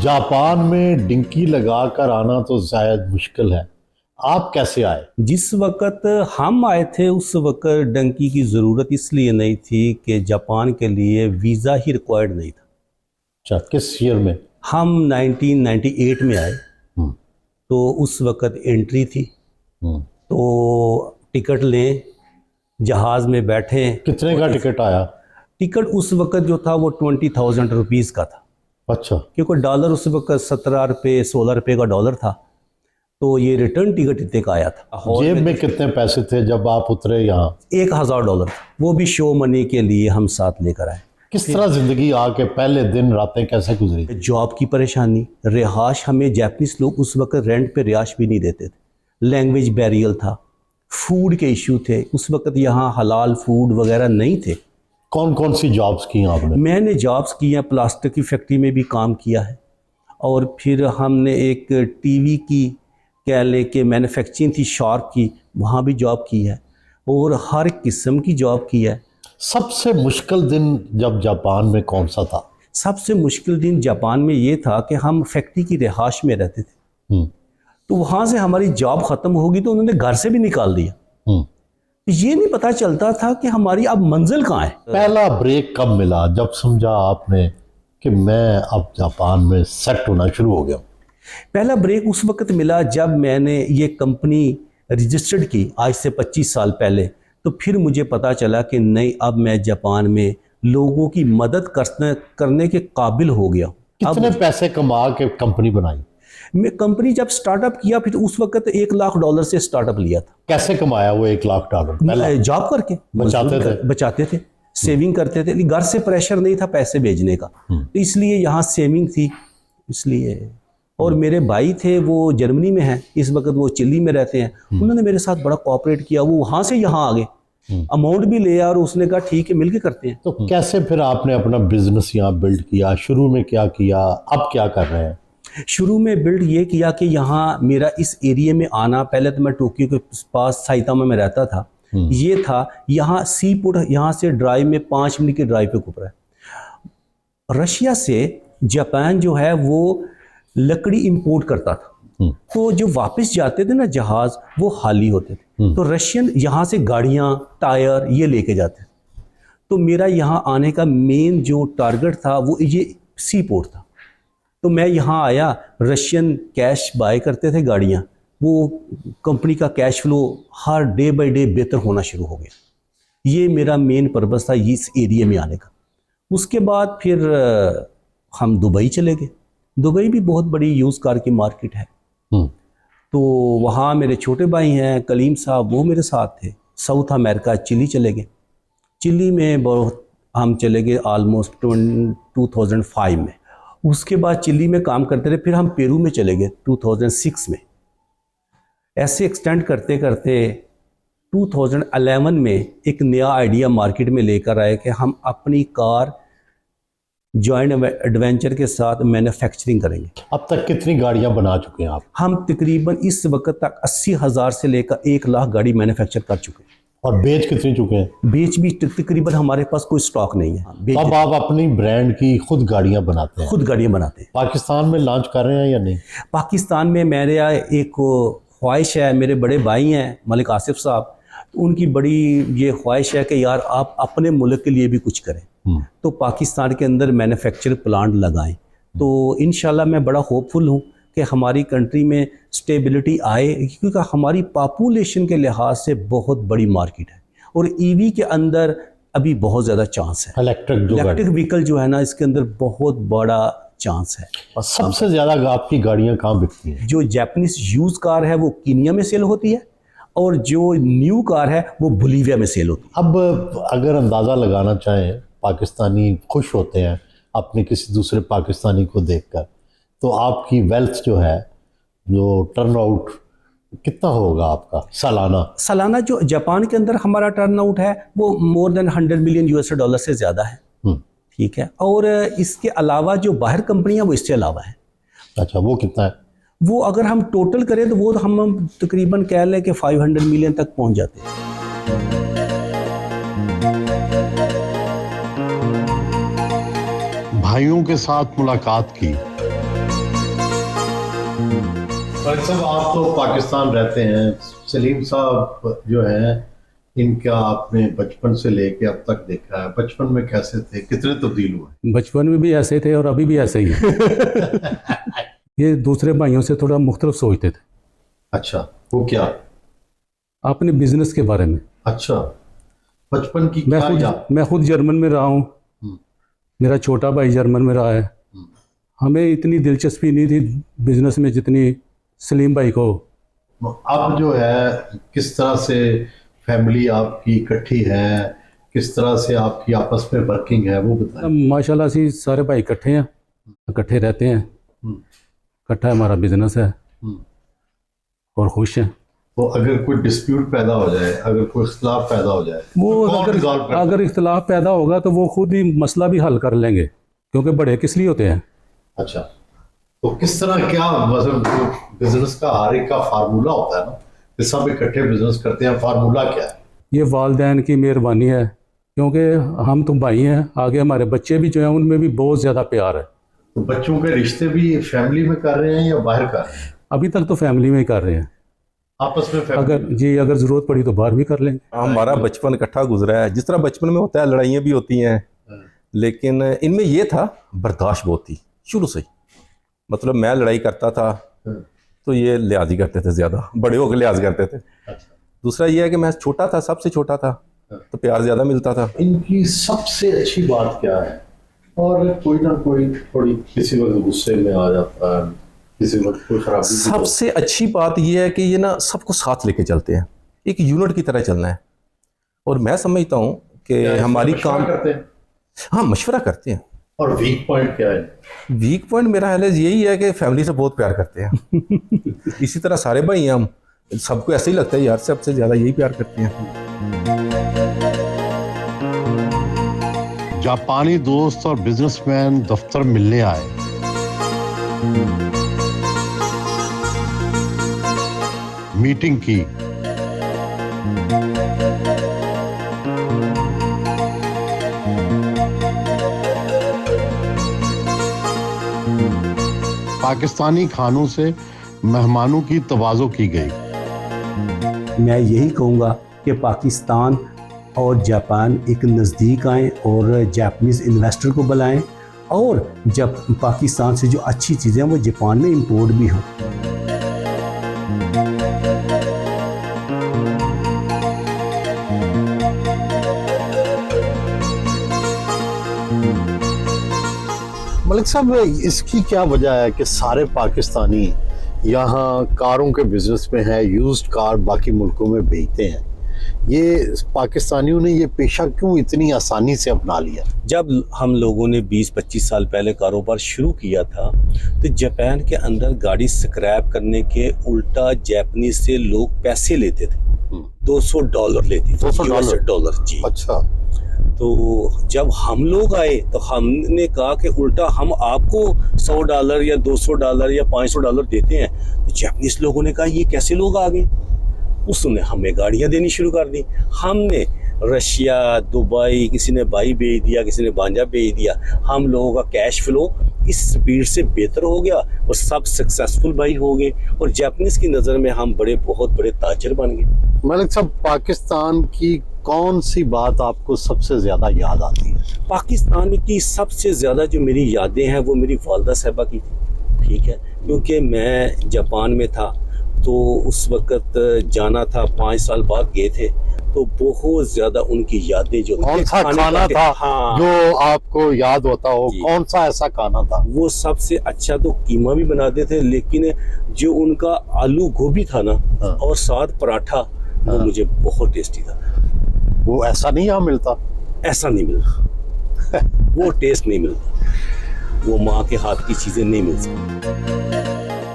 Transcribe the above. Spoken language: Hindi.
जापान में डिंकी लगाकर आना तो शायद मुश्किल है। आप कैसे आए? जिस वक्त हम आए थे उस वक्त डंकी की ज़रूरत इसलिए नहीं थी कि जापान के लिए वीज़ा ही रिक्वायर्ड नहीं था। अच्छा, किस ईयर में? हम 1998 में आए हम्म, तो उस वक्त एंट्री थी। हम्म। तो टिकट लें, जहाज़ में बैठे। कितने का टिकट आया? टिकट उस वक्त जो था वो 20,000 रुपीज़ का था, अच्छा। क्योंकि डॉलर उस वक्त 17 रुपये 16 रुपये का डॉलर था। तो ये रिटर्न टिकट इतने का आया था। जेब में कितने पैसे थे जब आप उतरे यहाँ? $1,000 था, वो भी शो मनी के लिए हम साथ लेकर आए। किस तरह जिंदगी आके पहले दिन रातें कैसे गुजरी? जॉब की परेशानी, रिहाश, हमें जापानीज लोग उस वक्त रेंट पे रिहाश भी नहीं देते थे। लैंग्वेज बैरियर था, फूड के इशू थे, उस वक्त यहाँ हलाल फूड वगैरह नहीं थे। कौन कौन सी जॉब्स की आपने? मैंने जॉब्स की हैं, प्लास्टिक की फैक्ट्री में भी काम किया है, और फिर हमने एक टीवी की कह लें कि मैन्युफैक्चरिंग थी शार्क की, वहाँ भी जॉब की है, और हर किस्म की जॉब की है। सबसे मुश्किल दिन जब जापान में कौन सा था? सबसे मुश्किल दिन जापान में ये था कि हम फैक्ट्री की रिहाश में रहते थे। हम्म, तो वहाँ से हमारी जॉब ख़त्म होगी तो उन्होंने घर से भी निकाल दिया। हम्म। तो ये नहीं पता चलता था कि हमारी अब मंजिल कहाँ है। पहला ब्रेक कब मिला जब समझा आपने कि मैं अब जापान में सेट होना शुरू हो गया? पहला ब्रेक उस वक्त मिला जब मैंने ये कंपनी रजिस्टर्ड की, आज से 25 साल पहले। तो फिर मुझे पता चला कि नहीं, अब मैं जापान में लोगों की मदद करने के काबिल हो गया। कितने पैसे कमा के कंपनी बनाई? मैं कंपनी जब स्टार्टअप किया, फिर उस वक्त $1,00,000 से स्टार्टअप लिया था। कैसे कमाया वो $1,00,000? पहला जॉब करके बचाते थे, सेविंग करते थे। घर से प्रेशर नहीं था पैसे भेजने का, तो इसलिए यहाँ सेविंग थी, इसलिए। और मेरे भाई थे, वो जर्मनी में हैं इस वक्त, वो चिली में रहते हैं। उन्होंने मेरे साथ बड़ा कोऑपरेट किया, वो वहाँ से यहाँ आ गए, अमाउंट भी ले आया, और उसने कहा ठीक है मिलके करते हैं। तो कैसे फिर आपने अपना बिजनेस यहाँ बिल्ड किया? शुरू में क्या किया, अब क्या कर रहे हैं? शुरू में बिल्ड ये किया कि यहाँ मेरा इस एरिया में आना, पहले तो मैं टोक्यो के पास साइतामा में रहता था। ये था, यहाँ सी पोर्ट, यहाँ से ड्राइव में 5 मिनट की ड्राइव पे ऊपर है। रशिया से जापान जो है वो लकड़ी इंपोर्ट करता था, तो जो वापस जाते थे ना जहाज, वो खाली होते थे। तो रशियन यहाँ से गाड़ियाँ, टायर ये लेके जाते थे। तो मेरा यहाँ आने का मेन जो टारगेट था वो ये सी पोर्ट था। तो मैं यहाँ आया, रशियन कैश बाय करते थे गाड़ियाँ, वो कंपनी का cash flow her day by day बेहतर होना शुरू हो गया। ये मेरा मेन पर्पस था इस एरिया में आने का। उसके बाद फिर हम दुबई चले गए। दुबई भी बहुत बड़ी यूज़ कार की मार्केट है। तो वहाँ मेरे छोटे भाई हैं कलीम साहब, वो मेरे साथ थे। साउथ अमेरिका चिली चले गए। चिली में बहुत हम चले गए ऑलमोस्ट 2005 में। उसके बाद चिली में काम करते रहे, फिर हम पेरू में चले गए 2006 में। ऐसे एक्सटेंड करते करते 2011 में एक नया आइडिया मार्केट में लेकर आए कि हम अपनी कार जॉइंट एडवेंचर के साथ मैन्युफैक्चरिंग करेंगे। अब तक कितनी गाड़ियां बना चुके हैं आप? हम तकरीबन इस वक्त तक 80,000 से लेकर 1,00,000 गाड़ी मैन्युफैक्चर कर चुके हैं। और बेच कितनी चुके हैं? बेच भी तकरीबन हमारे पास कोई स्टॉक नहीं है। अब आप अपनी ब्रांड की खुद गाड़ियां बनाते हैं? खुद गाड़ियाँ बनाते हैं। पाकिस्तान में लॉन्च कर रहे हैं या नहीं? पाकिस्तान में मेरे एक ख्वाहिश है, मेरे बड़े भाई हैं मलिक आसिफ साहब, उनकी बड़ी ये ख्वाहिश है कि यार आप अपने मुल्क के लिए भी कुछ करें, तो पाकिस्तान के अंदर मैन्युफैक्चर प्लांट लगाएं। तो इंशाल्लाह मैं बड़ा होपफुल हूँ कि हमारी कंट्री में स्टेबिलिटी आए, क्योंकि हमारी पॉपुलेशन के लिहाज से बहुत बड़ी मार्केट है, और ईवी के अंदर अभी बहुत ज़्यादा चांस है। इलेक्ट्रिक व्हीकल जो है ना, इसके अंदर बहुत बड़ा चांस है। और सबसे ज़्यादा आपकी गाड़ियाँ कहाँ बिकती हैं? जो जापानीज यूज कार है वो कीनिया में सेल होती है, और जो न्यू कार है वो बोलीविया में सेल होती है। अब अगर अंदाज़ा लगाना चाहें, पाकिस्तानी खुश होते हैं अपने किसी दूसरे पाकिस्तानी को देखकर, तो आपकी वेल्थ जो है, जो टर्न आउट कितना होगा आपका सालाना? जो जापान के अंदर हमारा टर्न आउट है वो मोर देन 100 मिलियन US$ से ज़्यादा है। ठीक है। और इसके अलावा जो बाहर कंपनियां वो इससे अलावा है। अच्छा, वो कितना है? वो अगर हम टोटल करें तो वो हम तकरीबन कह लें कि 500 मिलियन तक पहुंच जाते हैं। भाइयों के साथ मुलाकात की, और सब आप तो पाकिस्तान रहते हैं, सलीम साहब जो हैं इनका आपने बचपन से लेके अब तक देखा है, बचपन में कैसे थे, कितने तब्दील हुए? बचपन में भी ऐसे थे और अभी भी ऐसे ही हैं। ये दूसरे भाइयों से थोड़ा मुख्तलिफ सोचते थे अच्छा, वो क्या? अपने बिजनेस के बारे में। अच्छा, बचपन की मैं क्या खुद याद? मैं खुद जर्मन में रहा हूँ, हम्म, मेरा छोटा भाई जर्मन में रहा है। हम्म। हमें इतनी दिलचस्पी नहीं थी बिजनेस में जितनी सलीम भाई को। अब जो है किस तरह से फैमिली आपकी इकट्ठी है, किस तरह से आपकी आपस में वर्किंग है, वो बताएं। माशाल्लाह से सारे भाई इकट्ठे हैं, इकट्ठे रहते हैं, हम्म, इकट्ठा हमारा बिजनेस है हम्म। और खुश हैं। तो अगर कोई डिस्प्यूट पैदा हो जाए, अगर कोई इख्तलाफ पैदा हो जाए, वो तो कौन अगर रिजॉल्व करता है? अगर इख्तलाफ पैदा होगा तो वो खुद ही मसला भी हल कर लेंगे, क्योंकि बड़े किस लिए होते हैं। अच्छा, तो किस तरह, क्या मतलब बिजनेस का हर एक का फार्मूला होता है ना, कि सब इकट्ठे बिजनेस करते हैं, फार्मूला क्या है? ये वालिदैन की मेहरबानी है, क्योंकि हम तो भाई हैं, आगे हमारे बच्चे भी जो हैं उनमें भी बहुत ज़्यादा प्यार है। तो बच्चों के रिश्ते भी फैमिली में कर रहे हैं या बाहर कर रहे हैं? अभी तक तो फैमिली में ही कर रहे हैं, आपस में फैमिली अगर ज़रूरत पड़ी तो बाहर भी कर लेंगे। हमारा बचपन इकट्ठा गुजरा है, जिस तरह बचपन में होता है, लड़ाइयाँ भी होती हैं, लेकिन इनमें ये था बर्दाश्त बहुत थी शुरू से ही। मतलब मैं लड़ाई करता था तो ये लिहाज ही करते थे, ज़्यादा बड़े होकर लिहाज करते थे। अच्छा। दूसरा ये है कि मैं छोटा था, सबसे छोटा था, तो प्यार ज़्यादा मिलता था। इनकी सबसे अच्छी बात क्या है? और कोई ना कोई थोड़ी किसी वक्त गुस्से में आ जाता है, किसी वक्त कोई खराबी भी होती सबसे अच्छी बात ये है कि ये ना सबको साथ लेके चलते हैं, एक यूनिट की तरह चलना है। और मैं समझता हूँ कि है। हमारी मशवरा काम, करते हैं। हाँ मशवरा करते हैं। और वीक पॉइंट क्या है? वीक पॉइंट मेरा ख्याल है यही है कि फैमिली से बहुत प्यार करते हैं। इसी तरह सारे भाई हैं हम, सबको ऐसे ही लगता है यार सबसे ज़्यादा यही प्यार करते हैं। जापानी दोस्त और बिजनेसमैन दफ्तर मिलने आए। मीटिंग की। पाकिस्तानी खानों से मेहमानों की तवाज़ो की गई। मैं यही कहूँगा कि पाकिस्तान और जापान एक नज़दीक आएँ और जापानीज़ इन्वेस्टर को बुलाएं, और जब पाकिस्तान से जो अच्छी चीज़ें हैं वो जापान में इंपोर्ट भी हों। मलिक साहब, इसकी क्या वजह है कि सारे पाकिस्तानी यहाँ कारों के बिजनेस में है, यूज्ड कार बाकी मुल्कों में भेजते हैं? ये पाकिस्तानियों ने ये पेशा क्यों इतनी आसानी से अपना लिया? जब हम लोगों ने 20-25 साल पहले कारोबार शुरू किया था तो जापान के अंदर गाड़ी स्क्रैप करने के उल्टा जापानीज से लोग पैसे लेते थे। $200 लेती थी, $200 जी। अच्छा। तो जब हम लोग आए तो हमने कहा कि उल्टा हम आपको $100 या $200 या $500 देते हैं। तो जापानीज लोगों ने कहा ये कैसे लोग आ गए, उसने हमें गाड़ियां देनी शुरू कर दी। हमने रशिया, दुबई, किसी ने भाई भेज दिया, किसी ने भांजा भेज दिया। हम लोगों का कैश फ्लो इस स्पीड से बेहतर हो गया और सब सक्सेसफुल भाई हो गए, और जापानीज की नज़र में हम बहुत बड़े ताजर बन गए। मलिक साहब, पाकिस्तान की कौन सी बात आपको सबसे ज़्यादा याद आती है? पाकिस्तान की सबसे ज़्यादा जो मेरी यादें हैं वो मेरी वालदा साहबा की थी, ठीक है, क्योंकि मैं जापान में था तो उस वक़्त जाना था, 5 साल बाद गए थे, तो बहुत ज़्यादा उनकी यादें जो कौन सा खाना था हाँ, जो आपको याद होता हो? जी। कौन सा ऐसा खाना था? वो सबसे अच्छा तो कीमा भी बनाते थे, लेकिन जो उनका आलू गोभी था ना, हाँ। और साथ पराठा, वो मुझे बहुत टेस्टी था। वो ऐसा नहीं यहाँ मिलता। ऐसा नहीं मिलता। वो टेस्ट नहीं मिलता, वो माँ के हाथ की चीज़ें नहीं मिल सकती।